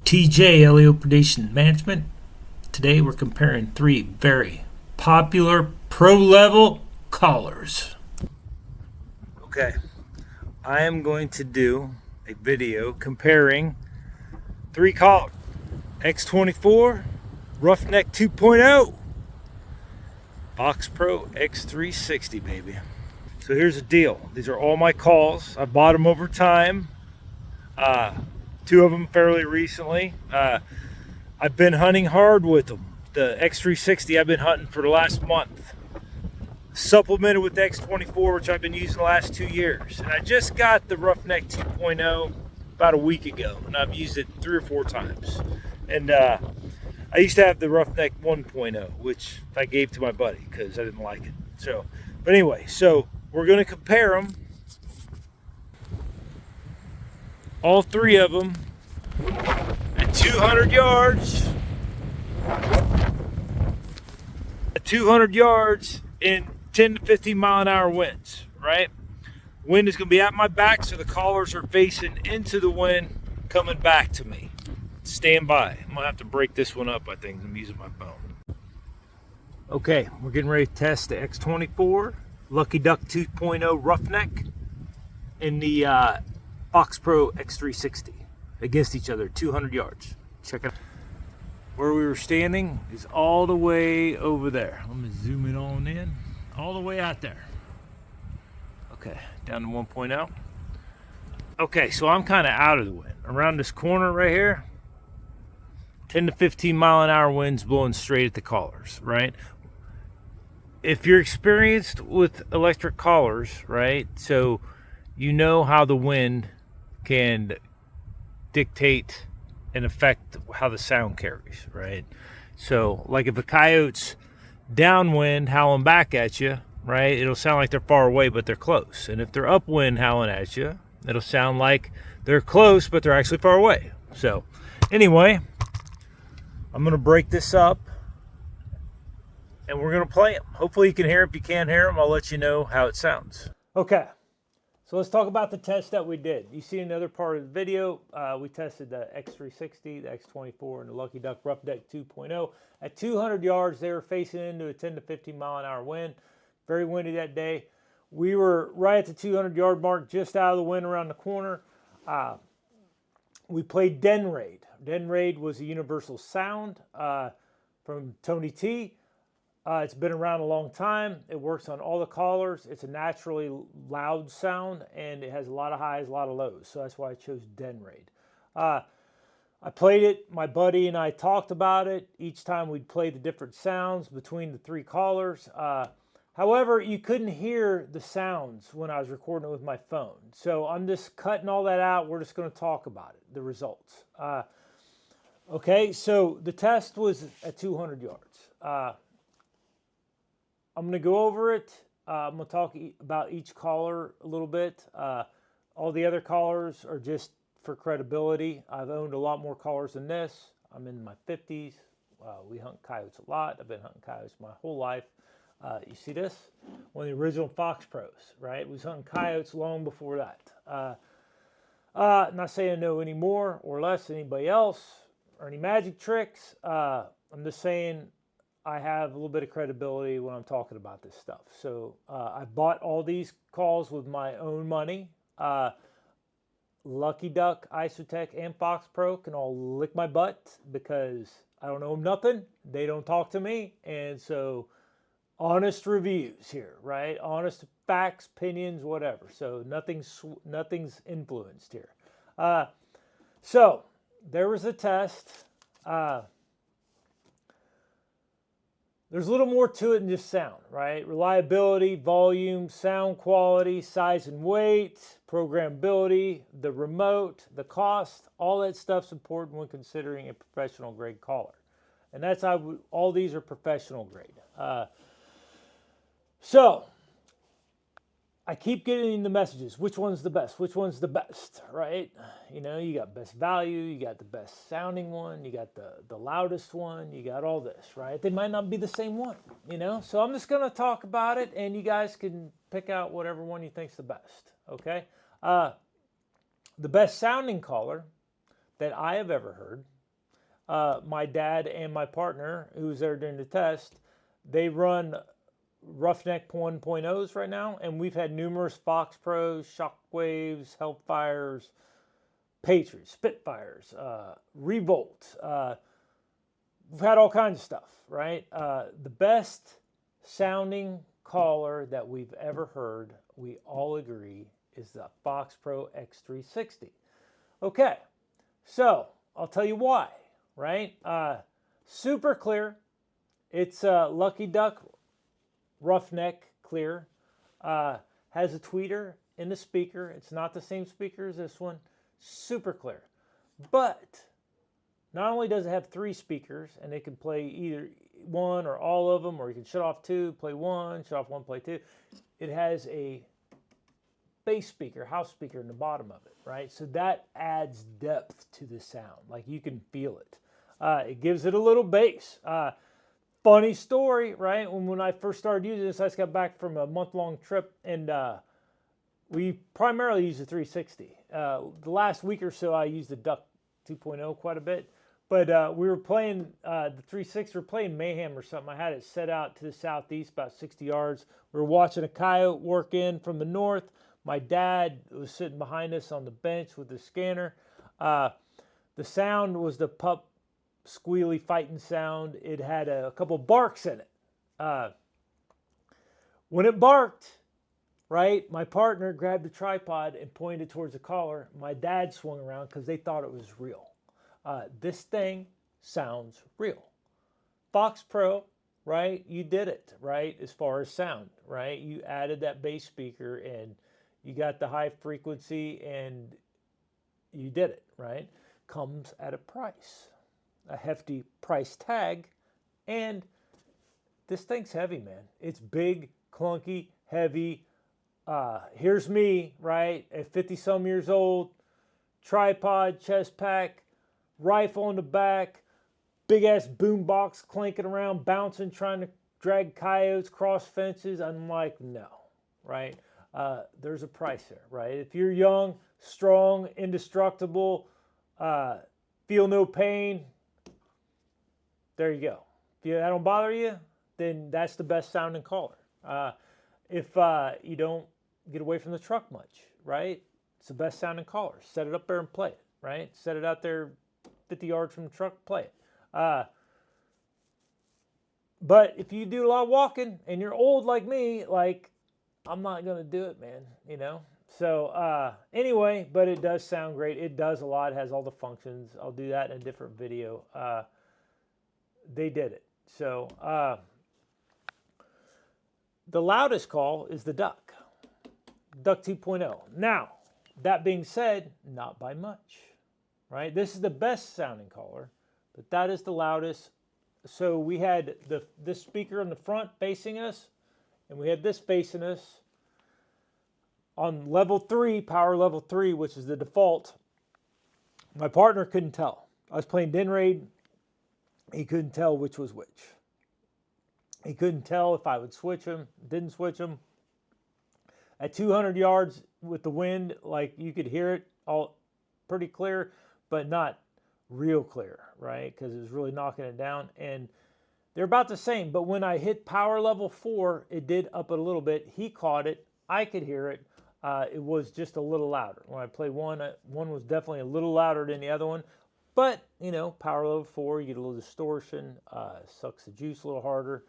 TJ LEO Predation Management. Today we're comparing three very popular pro-level collars. Okay, I am going to do a video comparing three collars. X24, Roughneck 2.0, Foxpro X360, baby. So here's the deal. These are all my calls. I bought them over time. Two of them fairly recently. I've been hunting hard with them. The X360 I've been hunting for the last month. Supplemented with the X24, which I've been using the last 2 years. And I just got the Roughneck 2.0 about a week ago, and I've used it 3 or 4 times. And I used to have the Roughneck 1.0, which I gave to my buddy because I didn't like it. So, but anyway, so we're going to compare them. All three of them at 200 yards. At 200 yards in 10 to 15 mile an hour winds, right? Wind is going to be at my back, so the collars are facing into the wind, coming back to me. Stand by. I'm going to have to break this one up, I think. I'm using my phone. Okay, we're getting ready to test the X24, LuckyDuck 2.0 Roughneck, and the Foxpro X360 against each other, 200 yards. Check it out. Where we were standing is all the way over there. Let me zoom it on in. All the way out there. Okay, down to 1.0. Okay, so I'm kind of out of the wind. Around this corner right here, 10 to 15 mile an hour winds blowing straight at the collars, right? If you're experienced with electric collars, right, so you know how the wind can dictate and affect how the sound carries, right? So, like if a coyote's downwind howling back at you, right, it'll sound like they're far away, but they're close. And if they're upwind howling at you, it'll sound like they're close, but they're actually far away. So, anyway, I'm going to break this up, and we're going to play them. Hopefully you can hear them. If you can't hear them, I'll let you know how it sounds. Okay. So let's talk about the test that we did. You see another part of the video. We tested the X360, the X24, and the LuckyDuck Roughneck 2.0. At 200 yards, they were facing into a 10 to 15 mile an hour wind. Very windy that day. We were right at the 200 yard mark, just out of the wind around the corner. We played Den Raid. Den Raid was a universal sound from Tony T. It's been around a long time. It works on all the collars. It's a naturally loud sound, and it has a lot of highs, a lot of lows. So that's why I chose Den Raid. I played it. My buddy and I talked about it. Each time we'd play the different sounds between the three collars. However, you couldn't hear the sounds when I was recording it with my phone. So I'm just cutting all that out. We're just going to talk about it, the results. Okay, so the test was at 200 yards. I'm going to go over it. I'm going to talk about each collar a little bit. All the other collars are just for credibility. I've owned a lot more collars than this. I'm in my 50s. We hunt coyotes a lot. I've been hunting coyotes my whole life. You see this? One of the original Foxpros, right? We was hunting coyotes long before that. Not saying I know any more or less than anybody else or any magic tricks. I'm just saying I have a little bit of credibility when I'm talking about this stuff. So I bought all these calls with my own money. LuckyDuck, Isotech, and Foxpro can all lick my butt because I don't owe them nothing. They don't talk to me. And so honest reviews here, right? Honest facts, opinions, whatever. So nothing's influenced here. So there was a test. There's a little more to it than just sound, right? Reliability, volume, sound quality, size and weight, programmability, the remote, the cost, all that stuff's important when considering a professional grade collar. And that's how all these are professional grade. So I keep getting the messages. Which one's the best? Which one's the best, right? You know, you got best value, you got the best sounding one, you got the loudest one, you got all this, right? They might not be the same one, you know? So I'm just going to talk about it, and you guys can pick out whatever one you think's the best, okay? The best sounding collar that I have ever heard my dad and my partner, who was there during the test, they run Roughneck 1.0s right now, and we've had numerous Foxpros, Shockwaves, Hellfires, Patriots, Spitfires, Revolt. We've had all kinds of stuff, right? The best sounding collar that we've ever heard, we all agree, is the Foxpro X360. Okay, so I'll tell you why, right? Super clear. It's LuckyDuck Roughneck clear. Has a tweeter in the speaker. It's not the same speaker as this one. Super clear. But not only does it have 3 speakers, and it can play either one or all of them, or you can shut off 2, play 1, shut off 1, play 2. It has a bass speaker, house speaker in the bottom of it, right? So that adds depth to the sound. Like, you can feel it. It gives it a little bass. Funny story, right? When I first started using this, I just got back from a month-long trip, and we primarily use the 360. The last week or so, I used the Duck 2.0 quite a bit. But we were playing the 360, we were playing Mayhem or something. I had it set out to the southeast, about 60 yards. We were watching a coyote work in from the north. My dad was sitting behind us on the bench with the scanner. The sound was the pup squealy fighting sound. It had a couple barks in it. When it barked, right, my partner grabbed the tripod and pointed towards the collar. My dad swung around because they thought it was real. This thing sounds real. Foxpro, right? You did it, right? As far as sound, right? You added that bass speaker and you got the high frequency and you did it, right? Comes at a price, a hefty price tag. And this thing's heavy, man. It's big, clunky, heavy. Here's me, right? At 50 some years old, tripod, chest pack, rifle in the back, big ass boom box clanking around, bouncing, trying to drag coyotes, cross fences. I'm like, no, right? There's a price there, right? If you're young, strong, indestructible, feel no pain, there you go. If that don't bother you, then that's the best sounding collar. If you don't get away from the truck much, right? It's the best sounding collar. Set it up there and play it, right? Set it out there 50 yards from the truck, play it. But if you do a lot of walking and you're old like me, like, I'm not going to do it, man, you know? So anyway, but it does sound great. It does a lot. It has all the functions. I'll do that in a different video. They did it. So the loudest call is the Duck 2.0. Now, that being said, not by much, right? This is the best sounding collar, but that is the loudest. So we had this speaker in the front facing us, and we had this facing us. On level 3, power level 3, which is the default, my partner couldn't tell. I was playing Den Raid. He couldn't tell which was which. He couldn't tell if I would switch him, didn't switch him. At 200 yards with the wind, like, you could hear it all pretty clear, but not real clear, right? Because it was really knocking it down. And they're about the same, but when I hit power level 4, it did up it a little bit. He caught it. I could hear it. It was just a little louder. When I played one was definitely a little louder than the other one. But, you know, power level 4, you get a little distortion, sucks the juice a little harder.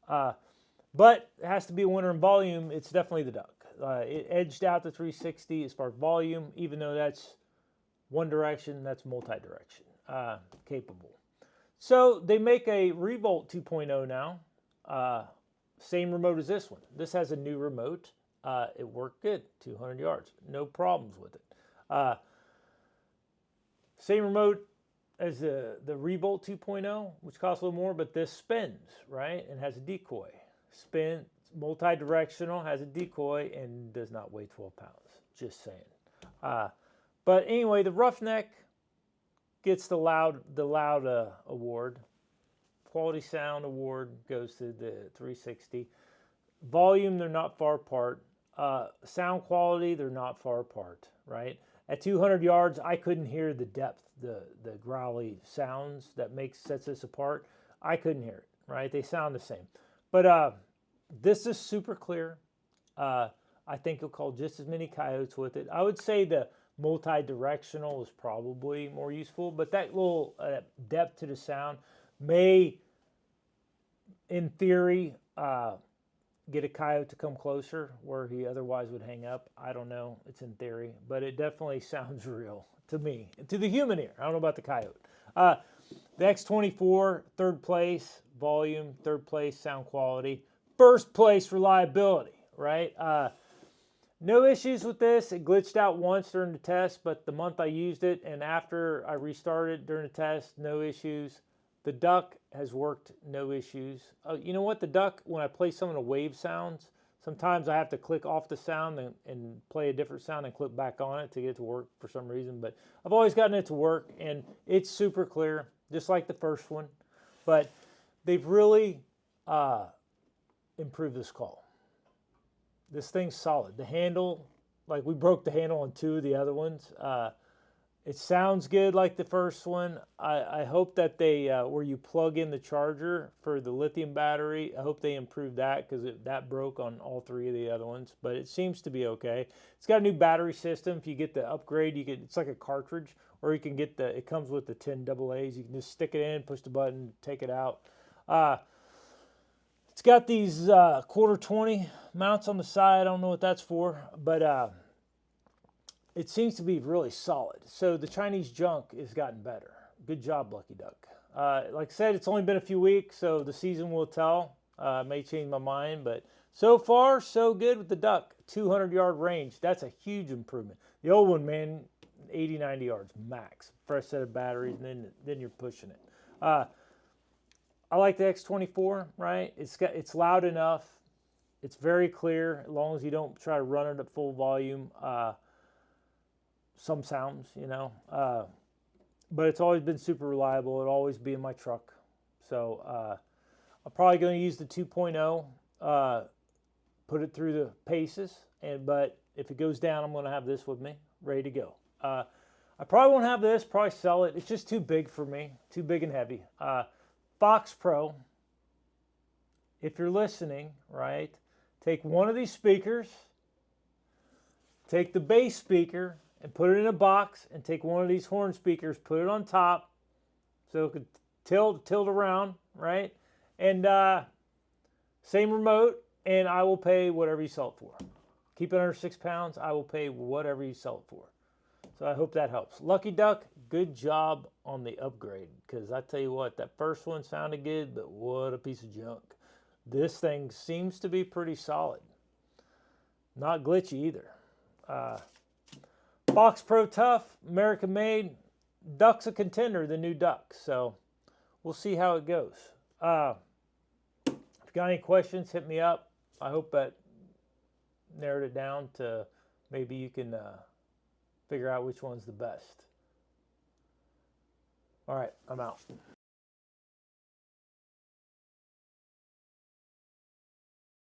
But it has to be a winner in volume. It's definitely the Duck. It edged out the 360 as far as volume, even though that's one direction, that's multi-direction capable. So they make a Revolt 2.0 now. Same remote as this one. This has a new remote. It worked good, 200 yards. No problems with it. Same remote as the Revolt 2.0, which costs a little more, but this spins, right? And has a decoy. Spin, multi-directional, has a decoy, and does not weigh 12 pounds. Just saying. But anyway, the Roughneck gets the loud award. Quality sound award goes to the 360. Volume, they're not far apart. Sound quality, they're not far apart, right? At 200 yards, I couldn't hear the depth, the growly sounds that sets this apart. I couldn't hear it, right? They sound the same. But this is super clear. I think you'll call just as many coyotes with it. I would say the multi-directional is probably more useful, but that little depth to the sound may, in theory, get a coyote to come closer where he otherwise would hang up. I don't know. It's in theory, but it definitely sounds real to me, to the human ear. I don't know about the coyote. The X24, third place, volume, third place, sound quality, first place, reliability, right? No issues with this. It glitched out once during the test, but the month I used it and after I restarted during the test, no issues. The duck has worked, no issues. You know what? The duck, when I play some of the wave sounds, sometimes I have to click off the sound and play a different sound and click back on it to get it to work for some reason. But I've always gotten it to work, and it's super clear, just like the first one. But they've really improved this call. This thing's solid. The handle, like we broke the handle on 2 of the other ones. It sounds good like the first one. I hope that they, where you plug in the charger for the lithium battery, I hope they improve that because that broke on all 3 of the other ones. But it seems to be okay. It's got a new battery system. If you get the upgrade, it's like a cartridge, or you can get it comes with the 10 AA's. You can just stick it in, push the button, take it out. It's got these quarter 20 mounts on the side. I don't know what that's for, but it seems to be really solid. So the Chinese junk has gotten better. Good job, LuckyDuck. Like I said, it's only been a few weeks, so the season will tell. May change my mind, but so far, so good with the duck. 200-yard range. That's a huge improvement. The old one, man, 80, 90 yards max. Fresh set of batteries, and then you're pushing it. I like the X24, right? It's loud enough. It's very clear, as long as you don't try to run it at full volume. Some sounds, you know. But it's always been super reliable. It'll always be in my truck. So I'm probably going to use the 2.0, put it through the paces. But if it goes down, I'm going to have this with me, ready to go. I probably won't have this, probably sell it. It's just too big for me, too big and heavy. Foxpro, if you're listening, right, take one of these speakers, take the bass speaker and put it in a box, and take one of these horn speakers, put it on top so it could tilt around, right? And same remote, and I will pay whatever you sell it for. Keep it under 6 pounds, I will pay whatever you sell it for. So I hope that helps. LuckyDuck, good job on the upgrade, because I tell you what, that first one sounded good, but what a piece of junk. This thing seems to be pretty solid. Not glitchy either. Foxpro Tough, American made. Duck's a contender, the new Duck. So we'll see how it goes. If you got any questions, hit me up. I hope that narrowed it down to maybe you can figure out which one's the best. All right, I'm out.